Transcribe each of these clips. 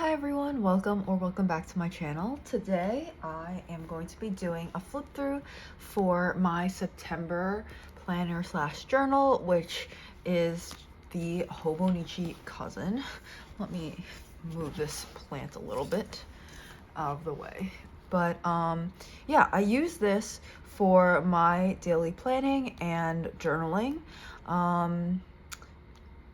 Hi everyone, welcome back to my channel. Today I am going to be doing a flip through for my September planner slash journal, which is the Hobinichi Cousin. Let me move this plant a little bit out of the way. But yeah, I use this for my daily planning and journaling.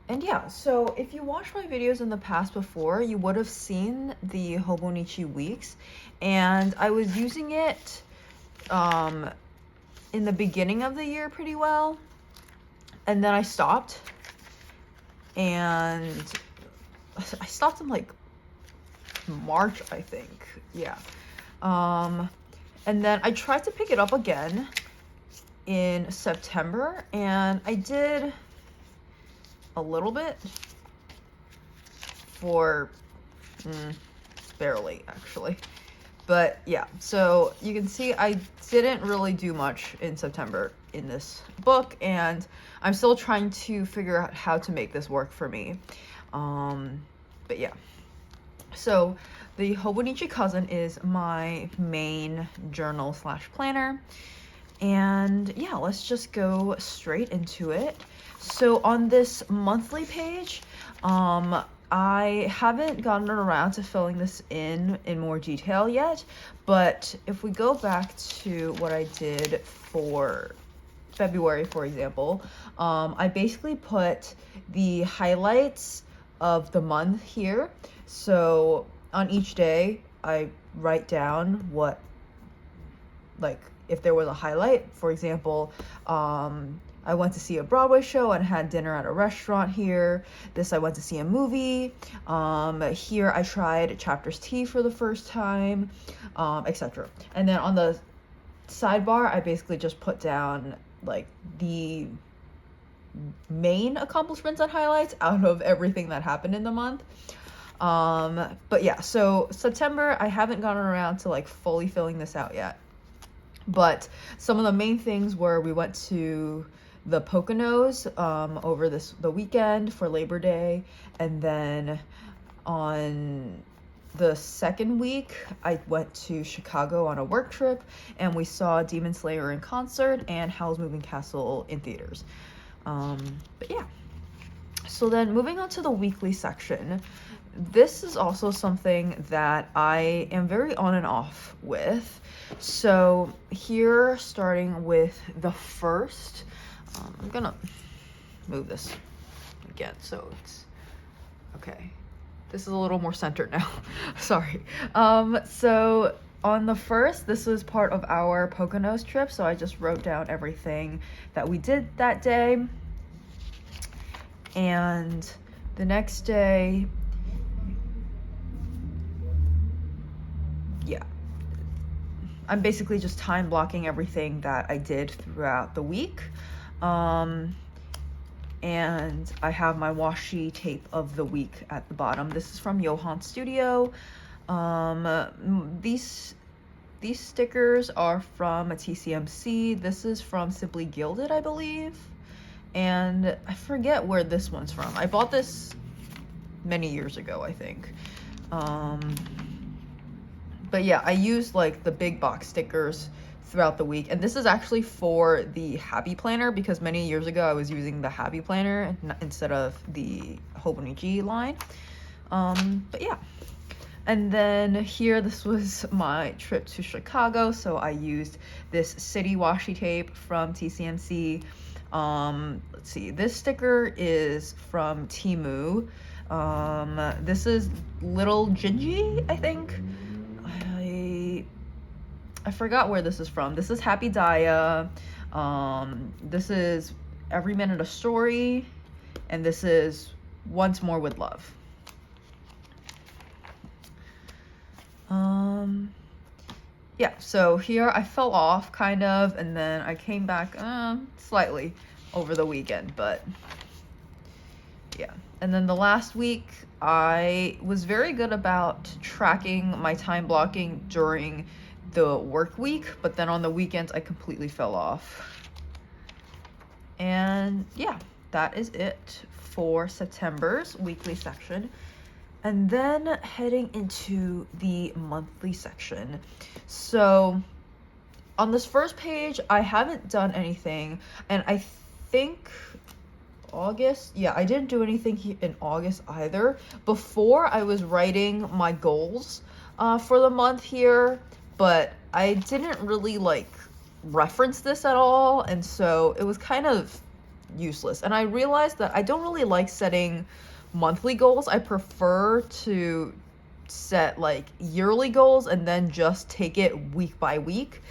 And yeah, so if you watched my videos in the past before, you would have seen the Hobonichi weeks, and I was using it in the beginning of the year pretty well, and then I stopped, and I stopped in like March, I think. Yeah. And then I tried to pick it up again in September, and I did a little bit for barely actually, but yeah, so you can see I didn't really do much in September in this book, and I'm still trying to figure out how to make this work for me. But yeah, so the Hobonichi Cousin is my main journal slash planner. And yeah, let's just go straight into it. So on this monthly page, I haven't gotten around to filling this in more detail yet, but if we go back to what I did for February, for example, I basically put the highlights of the month here. So on each day, I write down what, like, if there was a highlight. For example, I went to see a Broadway show and had dinner at a restaurant here. This, I went to see a movie. Here I tried Chapters Tea for the first time, etc. And then on the sidebar, I basically just put down like the main accomplishments and highlights out of everything that happened in the month. But yeah, so September, I haven't gotten around to like fully filling this out yet. But some of the main things were we went to the Poconos over the weekend for Labor Day, and then on the second week I went to Chicago on a work trip, and we saw Demon Slayer in concert and Howl's Moving Castle in theaters. But yeah, so then moving on to the weekly section, this is also something that I am very on and off with. So here, starting with the first, I'm gonna move this again so it's okay. This is a little more centered now. Sorry. So on the first, this was part of our Poconos trip, so I just wrote down everything that we did that day. And the next day, yeah, I'm basically just time blocking everything that I did throughout the week. And I have my washi tape of the week at the bottom. This is from Johan Studio. These stickers are from a TCMC. This is from Simply Gilded, I believe. And I forget where this one's from. I bought this many years ago, I think. But yeah, I used like the big box stickers throughout the week. And this is actually for the Happy Planner, because many years ago I was using the Happy Planner instead of the Hobonichi line. But yeah. And then here, this was my trip to Chicago. So I used this city washi tape from TCMC. Let's see, this sticker is from Temu. This is Little Gingy, I think. I forgot where this is from. This is Happy Daya. This is Every Minute a Story. And this is Once More with Love. Yeah, so here I fell off kind of, and then I came back slightly over the weekend, but yeah. And then the last week, I was very good about tracking my time blocking during the work week, but then on the weekends I completely fell off. And yeah, that is it for September's weekly section. And then heading into the monthly section. So on this first page, I haven't done anything, and I think August, yeah, I didn't do anything in August either. Before, I was writing my goals for the month here, but I didn't really like reference this at all, and so it was kind of useless. And I realized that I don't really like setting monthly goals. I prefer to set like yearly goals and then just take it week by week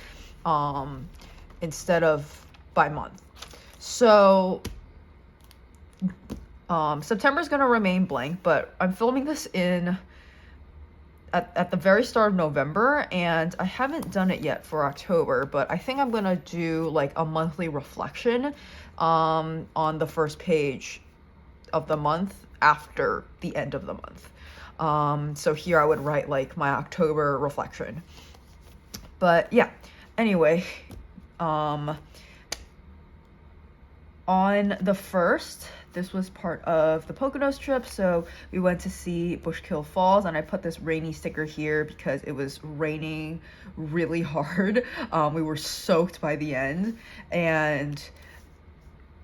instead of by month. So September is going to remain blank, but I'm filming this at the very start of November, and I haven't done it yet for October, but I think I'm going to do like a monthly reflection on the first page of the month after the end of the month. So here I would write like my October reflection. But yeah, anyway, on the 1st, this was part of the Poconos trip, so we went to see Bushkill Falls, and I put this rainy sticker here because it was raining really hard. We were soaked by the end, and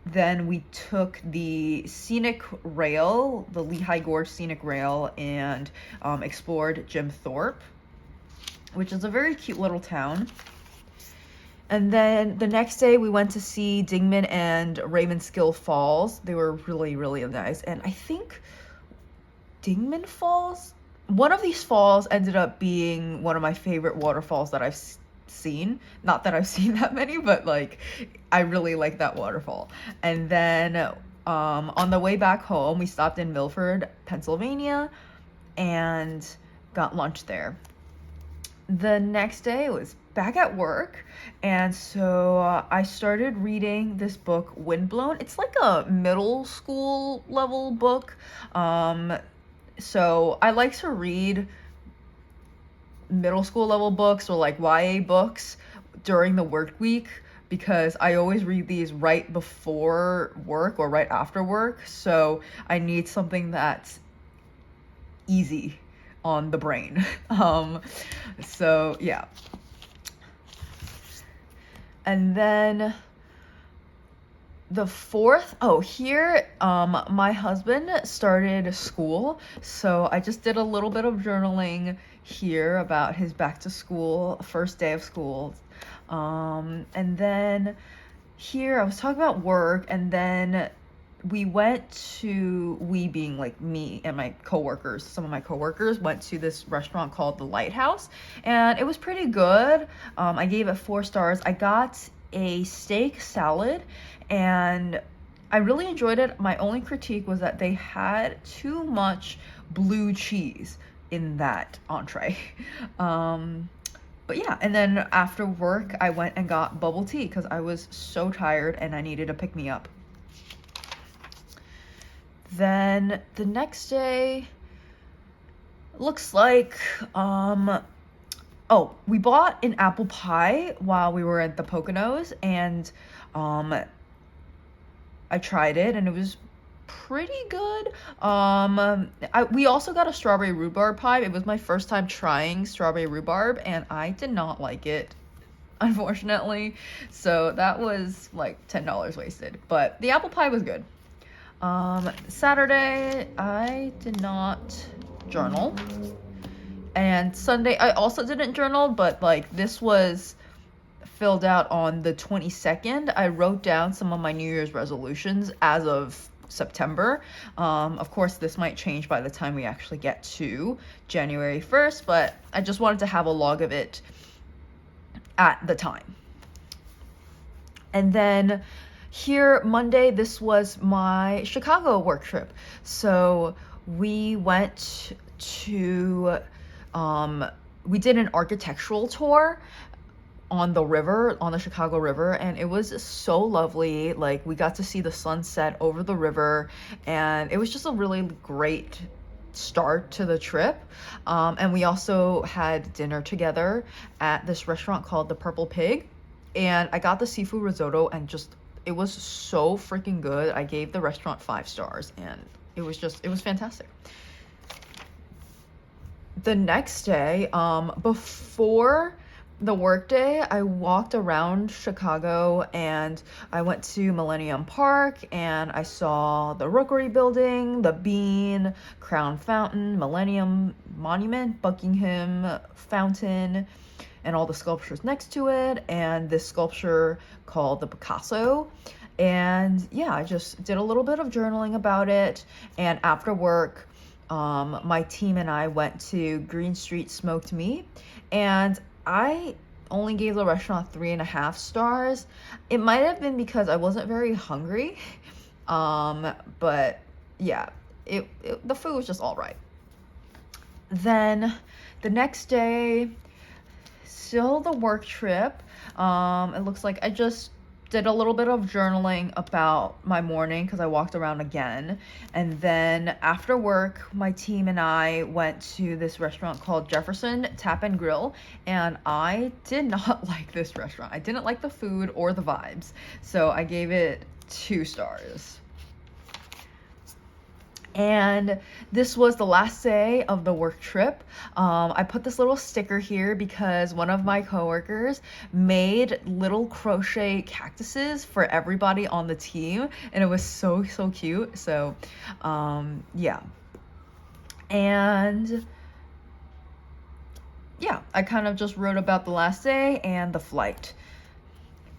then we took the scenic rail, the Lehigh Gorge scenic rail, and explored Jim Thorpe, which is a very cute little town. And then the next day we went to see Dingman and Ravenskill Falls. They were really, really nice. And I think Dingman Falls, one of these falls ended up being one of my favorite waterfalls that I've seen. Not that I've seen that many, but like I really like that waterfall. And then on the way back home, we stopped in Milford, Pennsylvania, and got lunch there. The next day was back at work, and so I started reading this book, Windblown. It's like a middle school level book. So I like to read middle school level books or like YA books during the work week, because I always read these right before work or right after work. So I need something that's easy on the brain. So yeah. And then the 4th, here, my husband started school, so I just did a little bit of journaling here about his back to school, first day of school. And then here I was talking about work, and then we being like me and my coworkers, some of my coworkers went to this restaurant called The Lighthouse, and it was pretty good. I gave it 4 stars. I got a steak salad, and I really enjoyed it. My only critique was that they had too much blue cheese in that entree. But yeah, and then after work, I went and got bubble tea because I was so tired and I needed a pick-me-up. Then the next day looks like, we bought an apple pie while we were at the Poconos, and I tried it and it was pretty good. We also got a strawberry rhubarb pie. It was my first time trying strawberry rhubarb, and I did not like it, unfortunately. So that was like $10 wasted, but the apple pie was good. Saturday, I did not journal. And Sunday, I also didn't journal, but like this was filled out on the 22nd. I wrote down some of my New Year's resolutions as of September. Of course, this might change by the time we actually get to January 1st, but I just wanted to have a log of it at the time. And then here, Monday, this was my Chicago work trip. So we went to, we did an architectural tour on the river, on the Chicago River, and it was so lovely. Like, we got to see the sunset over the river, and it was just a really great start to the trip. And we also had dinner together at this restaurant called The Purple Pig, and I got the seafood risotto, and it was so freaking good. I gave the restaurant 5 stars, and it was fantastic. the next day, before the workday, I walked around Chicago and I went to Millennium Park and I saw the Rookery Building, the Bean, Crown Fountain, Millennium Monument, Buckingham Fountain, and all the sculptures next to it, and this sculpture called the Picasso. And yeah, I just did a little bit of journaling about it. And after work, my team and I went to Green Street Smoked Meat, and I only gave the restaurant 3.5 stars. It might have been because I wasn't very hungry, but yeah, the food was just all right. Then the next day, still the work trip. It looks like I just did a little bit of journaling about my morning because I walked around again. And then after work, my team and I went to this restaurant called Jefferson Tap and Grill, and I did not like this restaurant. I didn't like the food or the vibes, so I gave it 2 stars. And this was the last day of the work trip. I put this little sticker here because one of my coworkers made little crochet cactuses for everybody on the team, and it was so cute. So yeah. And yeah, I kind of just wrote about the last day and the flight.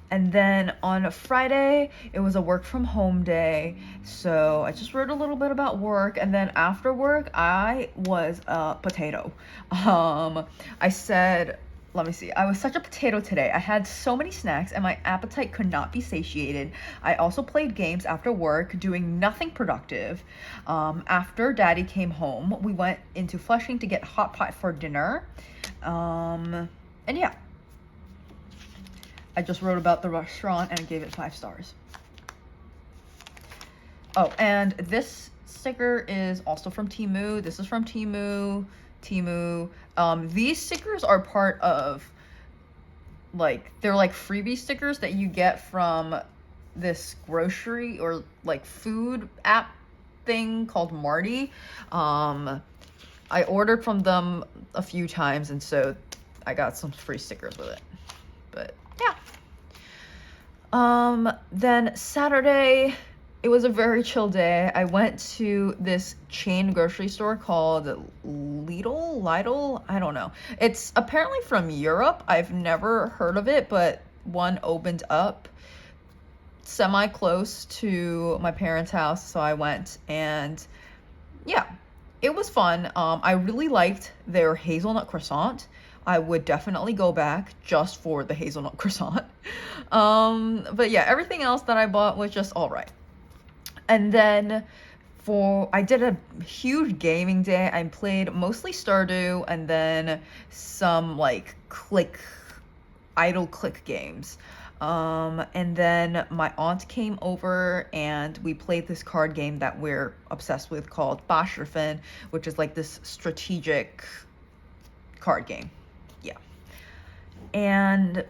And then on a Friday, it was a work from home day. So I just wrote a little bit about work. And then after work, I was a potato. I said, let me see. I was such a potato today. I had so many snacks and my appetite could not be satiated. I also played games after work, doing nothing productive. After Daddy came home, we went into Flushing to get hot pot for dinner. And yeah. I just wrote about the restaurant and I gave it 5 stars. Oh, and this sticker is also from Temu. This is from Temu. These stickers are part of, like, they're like freebie stickers that you get from this grocery or like food app thing called Marty. I ordered from them a few times, and so I got some free stickers with it. But yeah. Then Saturday, it was a very chill day. I went to this chain grocery store called Lidl, I don't know. It's apparently from Europe. I've never heard of it, but one opened up semi-close to my parents' house, so I went, and yeah, it was fun. I really liked their hazelnut croissant. I would definitely go back just for the hazelnut croissant. But yeah, everything else that I bought was just all right. And then I did a huge gaming day. I played mostly Stardew and then some like idle click games. And then my aunt came over and we played this card game that we're obsessed with called Basherfin, which is like this strategic card game. Yeah. And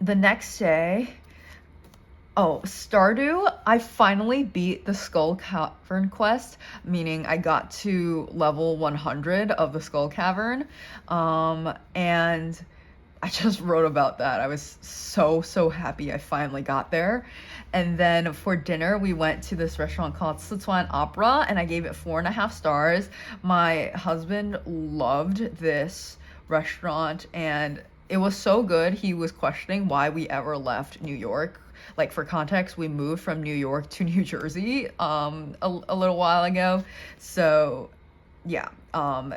the next day, Stardew, I finally beat the Skull Cavern quest, meaning I got to level 100 of the Skull Cavern. And I just wrote about that. I was so happy I finally got there. And then for dinner, we went to this restaurant called Sichuan Opera, and I gave it 4.5 stars. My husband loved this restaurant, and it was so good. He was questioning why we ever left New York. Like, for context, we moved from New York to New Jersey a little while ago. So yeah,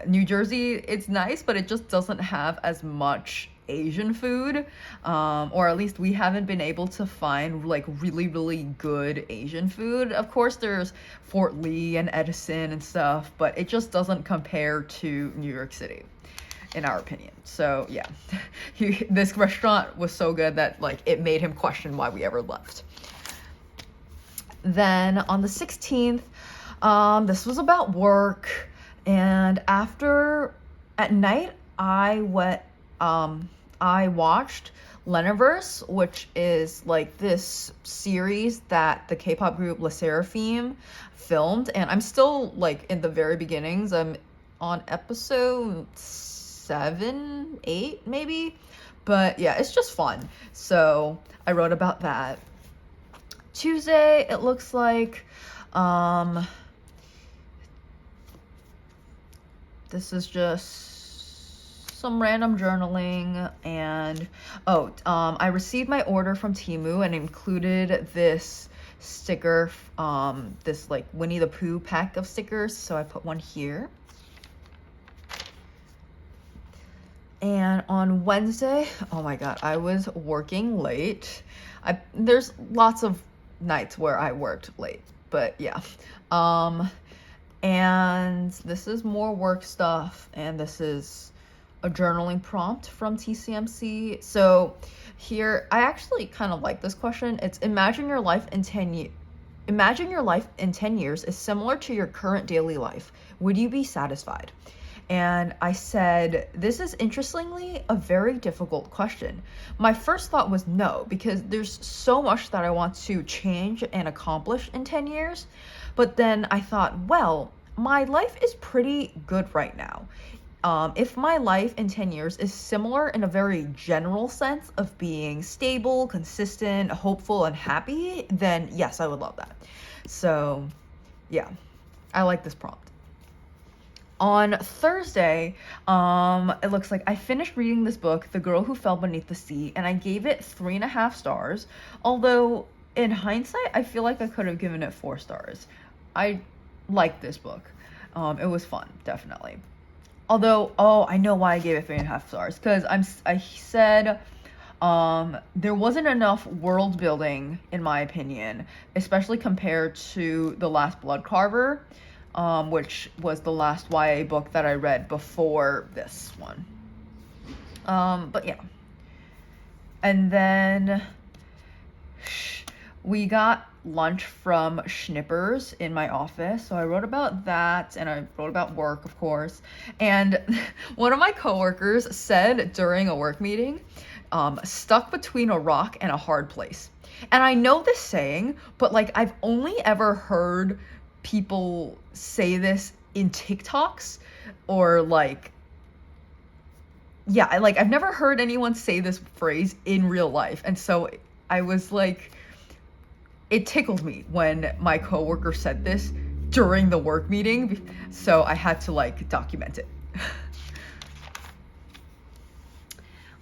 New Jersey, it's nice, but it just doesn't have as much Asian food, or at least we haven't been able to find like really good Asian food. Of course, there's Fort Lee and Edison and stuff, but it just doesn't compare to New York City, in our opinion. So yeah, this restaurant was so good that like it made him question why we ever left. Then on the 16th, this was about work, and at night I watched Leniverse, which is like this series that the K-pop group LE SSERAFIM filmed, and I'm still like in the very beginnings. I'm on episode 7, 8 maybe. But yeah, it's just fun. So I wrote about that. Tuesday, it looks like this is just some random journaling, and I received my order from Temu and included this sticker, this like Winnie the Pooh pack of stickers, so I put one here. And on Wednesday, oh my god, I was working late. There's lots of nights where I worked late, but yeah. And this is more work stuff, and this is a journaling prompt from TCMC. So here, I actually kind of like this question. It's imagine your life in 10 years is similar to your current daily life. Would you be satisfied? And I said, this is interestingly a very difficult question. My first thought was no, because there's so much that I want to change and accomplish in 10 years. But then I thought, well, my life is pretty good right now. If my life in 10 years is similar in a very general sense of being stable, consistent, hopeful, and happy, then yes, I would love that. So yeah, I like this prompt. On Thursday, it looks like I finished reading this book, The Girl Who Fell Beneath the Sea, and I gave it 3.5 stars. Although, in hindsight, I feel like I could have given it 4 stars. I liked this book. It was fun, definitely. Although, I know why I gave it 3.5 stars. Because I said there wasn't enough world building, in my opinion, especially compared to The Last Blood Carver. Which was the last YA book that I read before this one. But yeah. And then we got lunch from Schnippers in my office. So I wrote about that, and I wrote about work, of course. And one of my coworkers said during a work meeting, stuck between a rock and a hard place. And I know this saying, but like I've only ever heard people say this in TikToks, or like, yeah, I've never heard anyone say this phrase in real life. And so I was like, it tickled me when my coworker said this during the work meeting, so I had to like document it.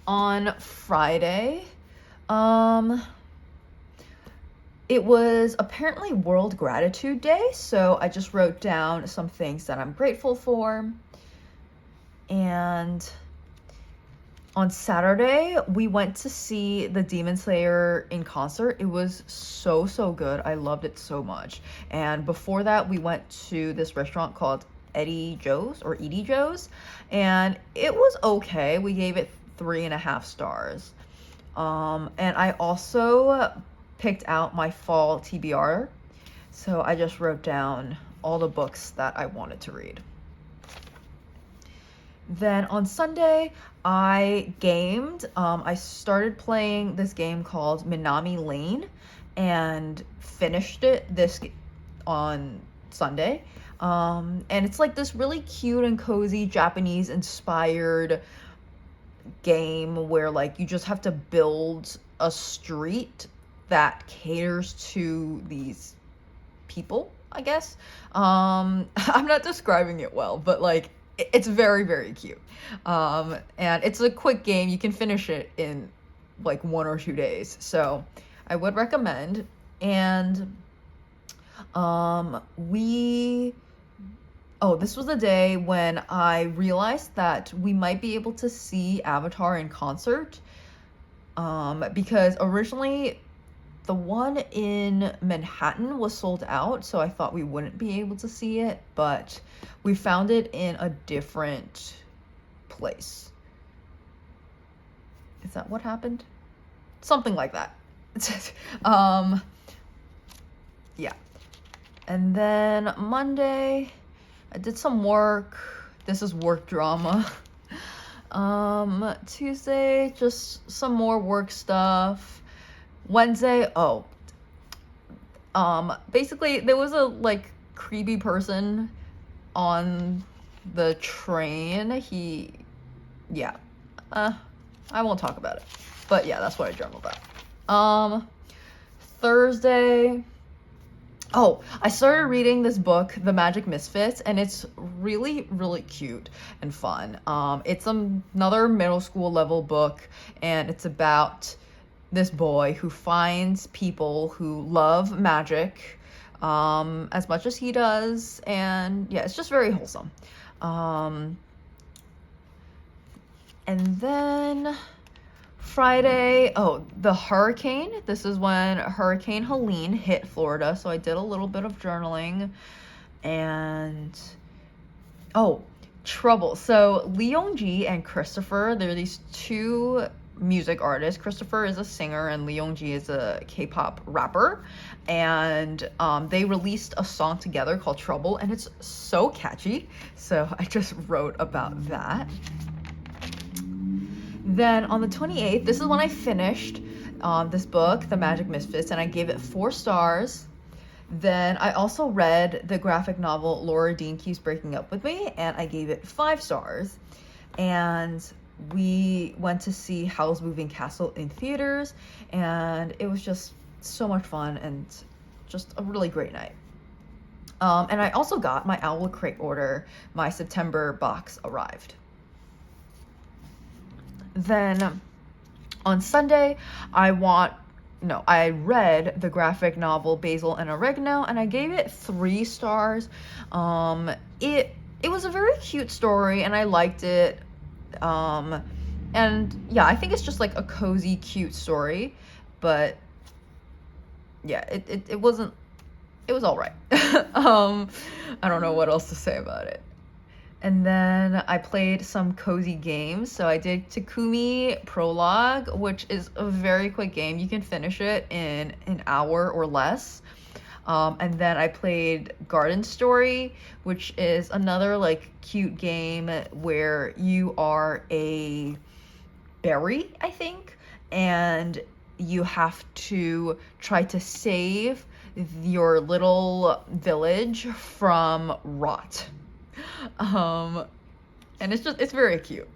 On Friday, it was apparently World Gratitude Day, so I just wrote down some things that I'm grateful for. And on Saturday, we went to see the Demon Slayer in concert. It was so, so good. I loved it so much. And before that, we went to this restaurant called Edie Joe's, and it was okay. We gave it 3.5 stars. And I also picked out my fall TBR, so I just wrote down all the books that I wanted to read. Then on Sunday, I gamed. I started playing this game called Minami Lane and finished it on Sunday. And it's like this really cute and cozy Japanese inspired game where like you just have to build a street that caters to these people, I guess. I'm not describing it well, but like it's very, very cute. And it's a quick game. You can finish it in like 1 or 2 days. So I would recommend. And this was the day when I realized that we might be able to see Avatar in concert. Because originally the one in Manhattan was sold out, so I thought we wouldn't be able to see it, but we found it in a different place. Is that what happened? Something like that. Yeah. And then Monday, I did some work. This is work drama. Tuesday, just some more work stuff. Wednesday, basically there was a like creepy person on the train, yeah. I won't talk about it. But yeah, that's what I journaled about. Thursday. Oh, I started reading this book, The Magic Misfits, and it's really, really cute and fun. It's another middle school level book, and it's about this boy who finds people who love magic as much as he does, and yeah, it's just very wholesome. And then Friday, the hurricane. This is when Hurricane Helene hit Florida, so I did a little bit of journaling. And Trouble. So Lee Young-ji and Christopher, they're these two music artists. Christopher is a singer and Lee Young-ji is a K-pop rapper, and they released a song together called Trouble, and it's so catchy, so I just wrote about that. Then on the 28th, this is when I finished this book, The Magic Misfits, and I gave it 4 stars. Then I also read the graphic novel Laura Dean Keeps Breaking Up With Me, and I gave it 5 stars. And we went to see Howl's Moving Castle in theaters, and it was just so much fun and just a really great night. And I also got my Owl Crate order. My September box arrived. Then on Sunday, I read the graphic novel Basil and Oregano, and I gave it 3 stars. It was a very cute story, and I liked it. And yeah, I think it's just like a cozy, cute story, but yeah, it was all right. I don't know what else to say about it. And then I played some cozy games. So I did Takumi Prologue, which is a very quick game. You can finish it in an hour or less. And then I played Garden Story, which is another like cute game where you are a berry, I think, and you have to try to save your little village from rot. And it's very cute.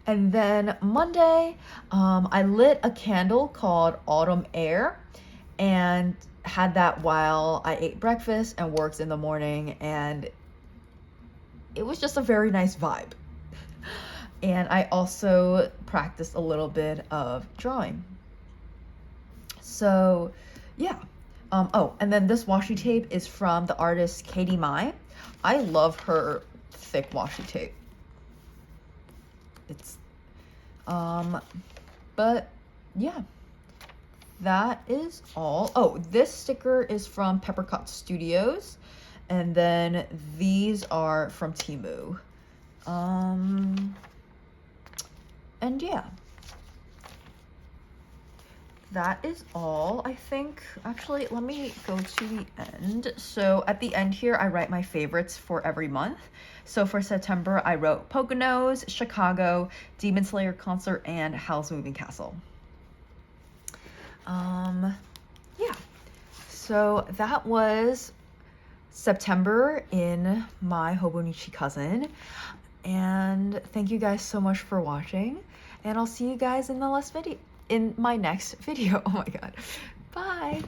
And then Monday, I lit a candle called Autumn Air and had that while I ate breakfast and worked in the morning, and it was just a very nice vibe. And I also practiced a little bit of drawing. So yeah. And then this washi tape is from the artist Katie Mai. I love her thick washi tape. It's, but yeah, that is all. Oh, this sticker is from Peppercut Studios, and then these are from Temu. And yeah. That is all, I think. Actually, let me go to the end. So at the end here, I write my favorites for every month. So for September, I wrote Poconos, Chicago, Demon Slayer Concert, and Howl's Moving Castle. Yeah. So that was September in my Hobinichi Cousin. And thank you guys so much for watching. And I'll see you guys in my next video. Oh my god. Bye.